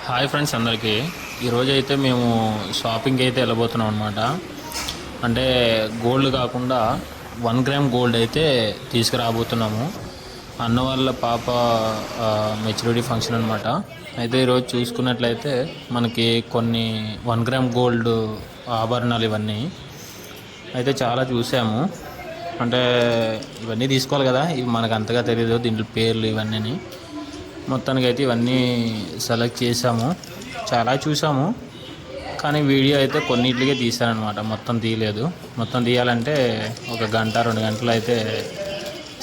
Hi friends అందరికీ. ఈరోజు అయితే మేము షాపింగ్కి అయితే వెళ్ళబోతున్నాం అనమాట. అంటే గోల్డ్ కాకుండా 1 గ్రామ్ గోల్డ్ అయితే తీసుకురాబోతున్నాము. అన్న వాళ్ళ పాప మెచ్యూరిటీ ఫంక్షన్ అనమాట. అయితే ఈరోజు చూసుకున్నట్లయితే మనకి కొన్ని 1 గ్రామ్ గోల్డ్ ఆభరణాలు ఇవన్నీ అయితే చాలా చూసాము. అంటే ఇవన్నీ తీసుకోవాలి కదా, ఇవి మనకు అంతగా తెలియదు దీంట్లో పేర్లు ఇవన్నీ. మొత్తానికి అయితే ఇవన్నీ సెలెక్ట్ చేసాము, చాలా చూసాము. కానీ వీడియో అయితే కొన్నిటికే తీసానమాట, మొత్తం తీయలేదు. మొత్తం తీయాలంటే 1 గంట 2 గంటలు అయితే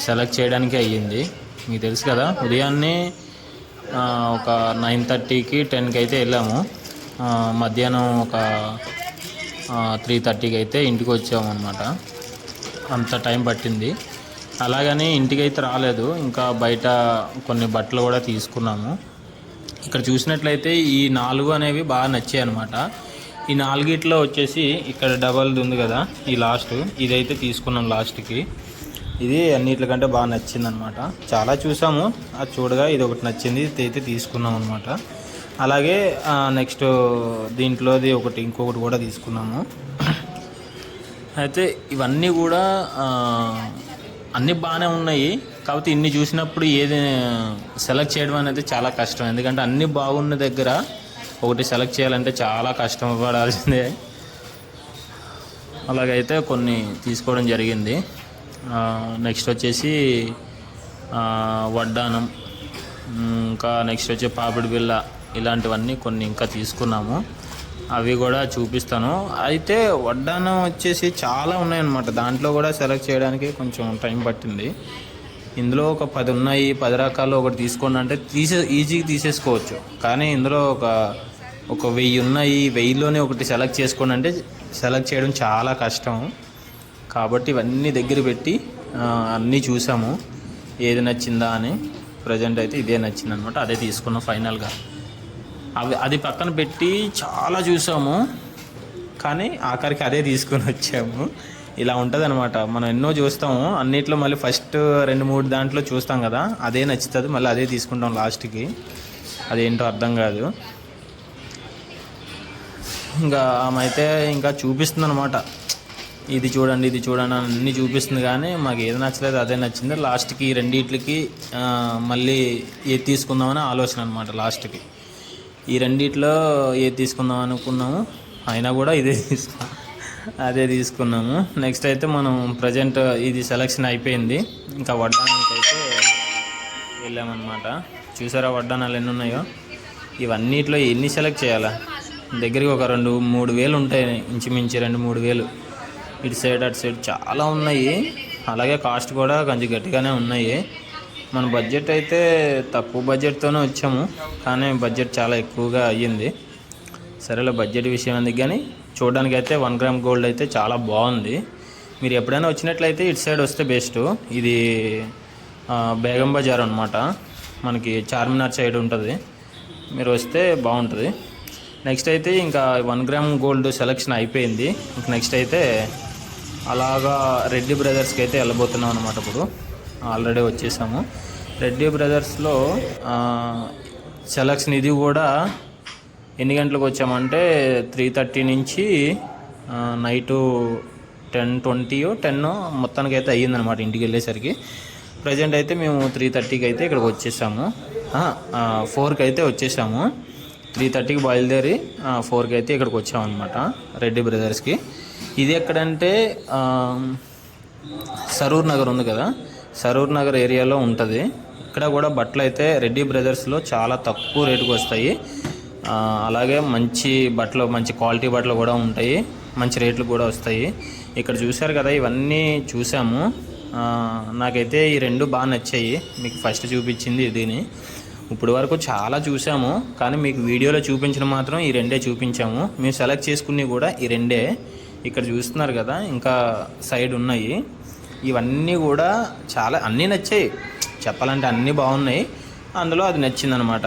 సెలెక్ట్ చేయడానికి అయ్యింది. మీకు తెలుసు కదా, ఉదయాన్నే ఒక 9:30కి 10కి అయితే వెళ్ళాము. మధ్యాహ్నం ఒక 3:30కి అయితే ఇంటికి వచ్చాము అనమాట. అంత టైం పట్టింది. అలాగని ఇంటికి అయితే రాలేదు, ఇంకా బయట కొన్ని బట్టలు కూడా తీసుకున్నాము. ఇక్కడ చూసినట్లయితే ఈ 4 అనేవి బాగా నచ్చాయి అనమాట. ఈ 4గిట్లో వచ్చేసి ఇక్కడ డబల్ది ఉంది కదా, ఈ లాస్ట్ ఇదైతే తీసుకున్నాం లాస్ట్కి. ఇది అన్నిటికంటే బాగా నచ్చింది అనమాట. చాలా చూసాము, అది చూడగా ఇది ఒకటి నచ్చింది, ఇది అయితే తీసుకున్నాం అనమాట. అలాగే నెక్స్ట్ దీంట్లోది ఇంకొకటి కూడా తీసుకున్నాము. అయితే ఇవన్నీ కూడా అన్నీ బాగానే ఉన్నాయి. కాకపోతే ఇన్ని చూసినప్పుడు ఏది సెలెక్ట్ చేయడం అనేది చాలా కష్టం. ఎందుకంటే అన్నీ బాగున్న దగ్గర ఒకటి సెలెక్ట్ చేయాలంటే చాలా కష్టపడాల్సిందే. అలాగైతే కొన్ని తీసుకోవడం జరిగింది. నెక్స్ట్ వచ్చేసి వడ్డానం, ఇంకా నెక్స్ట్ వచ్చి పాపిడి బిళ్ళ, ఇలాంటివన్నీ కొన్ని ఇంకా తీసుకున్నాము. అవి కూడా చూపిస్తాను. అయితే వడ్డానం వచ్చేసి చాలా ఉన్నాయన్నమాట. దాంట్లో కూడా సెలెక్ట్ చేయడానికి కొంచెం టైం పట్టింది. ఇందులో ఒక 10 ఉన్నాయి, 10 రకాలు ఒకటి తీసుకోండి అంటే ఈజీగా తీసేసుకోవచ్చు. కానీ ఇందులో ఒక 1000 ఉన్నాయి, 1000లోనే ఒకటి సెలెక్ట్ చేసుకోండి అంటే సెలెక్ట్ చేయడం చాలా కష్టం. కాబట్టి ఇవన్నీ దగ్గర పెట్టి అన్నీ చూసాము, ఏది నచ్చిందా అని. ప్రజెంట్ అయితే ఇదే నచ్చింది అనమాట, అదే తీసుకున్నాం ఫైనల్గా. అది పక్కన పెట్టి చాలా చూసాము, కానీ ఆఖరికి అదే తీసుకొని వచ్చాము. ఇలా ఉంటుంది అనమాట. మనం ఎన్నో చూస్తాము, అన్నిట్లో మళ్ళీ ఫస్ట్ 2-3 దాంట్లో చూస్తాం కదా, అదే నచ్చుతుంది, మళ్ళీ అదే తీసుకుంటాం లాస్ట్కి. అదేంటో అర్థం కాదు. ఇంకా ఆమె అయితే ఇంకా చూపిస్తుంది అనమాట, ఇది చూడండి ఇది చూడండి అని అన్నీ చూపిస్తుంది. కానీ మాకు ఏది నచ్చలేదు, అదే నచ్చింది. లాస్ట్కి ఈ రెండిట్లకి మళ్ళీ ఏది తీసుకుందామని ఆలోచన అనమాట. లాస్ట్కి ఈ రెండిట్లో ఏది తీసుకుందాం అనుకున్నాము, అయినా కూడా అదే తీసుకున్నాము. నెక్స్ట్ అయితే మనం ప్రజెంట్ ఇది సెలెక్షన్ అయిపోయింది. ఇంకా వడ్డానానికి అయితే వెళ్ళామన్నమాట. చూసారా వడ్డానాలు ఎన్ని ఉన్నాయో. ఇవన్నిట్లో ఎన్ని సెలెక్ట్ చేయాలా, దగ్గరికి ఒక 2-3 వేలు ఉంటాయి, ఇంచుమించి 2-3 వేలు. ఇటు సైడ్ అటు సైడ్ చాలా ఉన్నాయి. అలాగే కాస్ట్ కూడా కొంచెం గట్టిగానే ఉన్నాయి. మన బడ్జెట్ అయితే తక్కువ బడ్జెట్తోనే వచ్చాము, కానీ బడ్జెట్ చాలా ఎక్కువగా అయ్యింది. సరేలే, బడ్జెట్ విషయం ఎందుకు కానీ చూడడానికి అయితే 1 గ్రామ్ గోల్డ్ అయితే చాలా బాగుంది. మీరు ఎప్పుడైనా వచ్చినట్లయితే ఇటు సైడ్ వస్తే బెస్ట్. ఇది బేగం బజార్ అనమాట, మనకి చార్మినార్ సైడ్ ఉంటుంది. మీరు వస్తే బాగుంటుంది. నెక్స్ట్ అయితే ఇంకా 1 గ్రామ్ గోల్డ్ సెలెక్షన్ అయిపోయింది. ఇంక నెక్స్ట్ అయితే అలాగా రెడ్డి బ్రదర్స్కి అయితే వెళ్ళబోతున్నాం అనమాట. ఇప్పుడు ఆల్రెడీ వచ్చేసాము. రెడ్డి బ్రదర్స్లో సెలక్షన్ ఇది కూడా ఎన్ని గంటలకు వచ్చామంటే 3:30 నుంచి నైటు 10 మొత్తానికి అయితే అయ్యిందనమాట ఇంటికి వెళ్ళేసరికి. ప్రజెంట్ అయితే మేము 3:30కి అయితే ఇక్కడికి వచ్చేసాము. 4కి అయితే వచ్చేసాము. 3:30కి బయలుదేరి 4కి అయితే ఇక్కడికి వచ్చామన్నమాట రెడ్డి బ్రదర్స్కి. ఇది ఎక్కడంటే సరూర్ నగర్ ఉంది కదా, సరూర్ నగర్ ఏరియాలో ఉంటుంది. ఇక్కడ కూడా బట్టలు అయితే రెడ్డి బ్రదర్స్లో చాలా తక్కువ రేటుకు వస్తాయి. అలాగే మంచి బట్టలు, మంచి క్వాలిటీ బట్టలు కూడా ఉంటాయి, మంచి రేట్లు కూడా వస్తాయి. ఇక్కడ చూశారు కదా, ఇవన్నీ చూసాము. నాకైతే ఈ 2 బాగా నచ్చాయి. మీకు ఫస్ట్ చూపించింది ఇదిని. ఇప్పుడు వరకు చాలా చూసాము, కానీ మీకు వీడియోలో చూపించిన మాత్రం ఈ 2 చూపించాము. మేము సెలెక్ట్ చేసుకుని కూడా ఈ 2. ఇక్కడ చూస్తున్నారు కదా, ఇంకా సైడ్ ఉన్నాయి. ఇవన్నీ కూడా చాలా అన్నీ నచ్చాయి, చెప్పాలంటే అన్నీ బాగున్నాయి. అందులో అది నచ్చిందనమాట.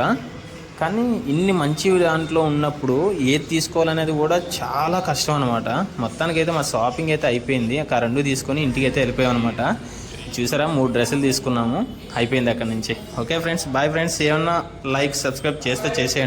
కానీ ఇన్ని మంచి దాంట్లో ఉన్నప్పుడు ఏది తీసుకోవాలనేది కూడా చాలా కష్టం అనమాట. మొత్తానికైతే మా షాపింగ్ అయితే అయిపోయింది. ఆ 2 తీసుకొని ఇంటికి అయితే వెళ్ళిపోయాం అనమాట. చూసారా 3 డ్రెస్సులు తీసుకున్నాము, అయిపోయింది అక్కడ నుంచి. Okay friends, bye friends. ఏమన్నా లైక్ సబ్స్క్రైబ్ చేస్తే చేసేయండి.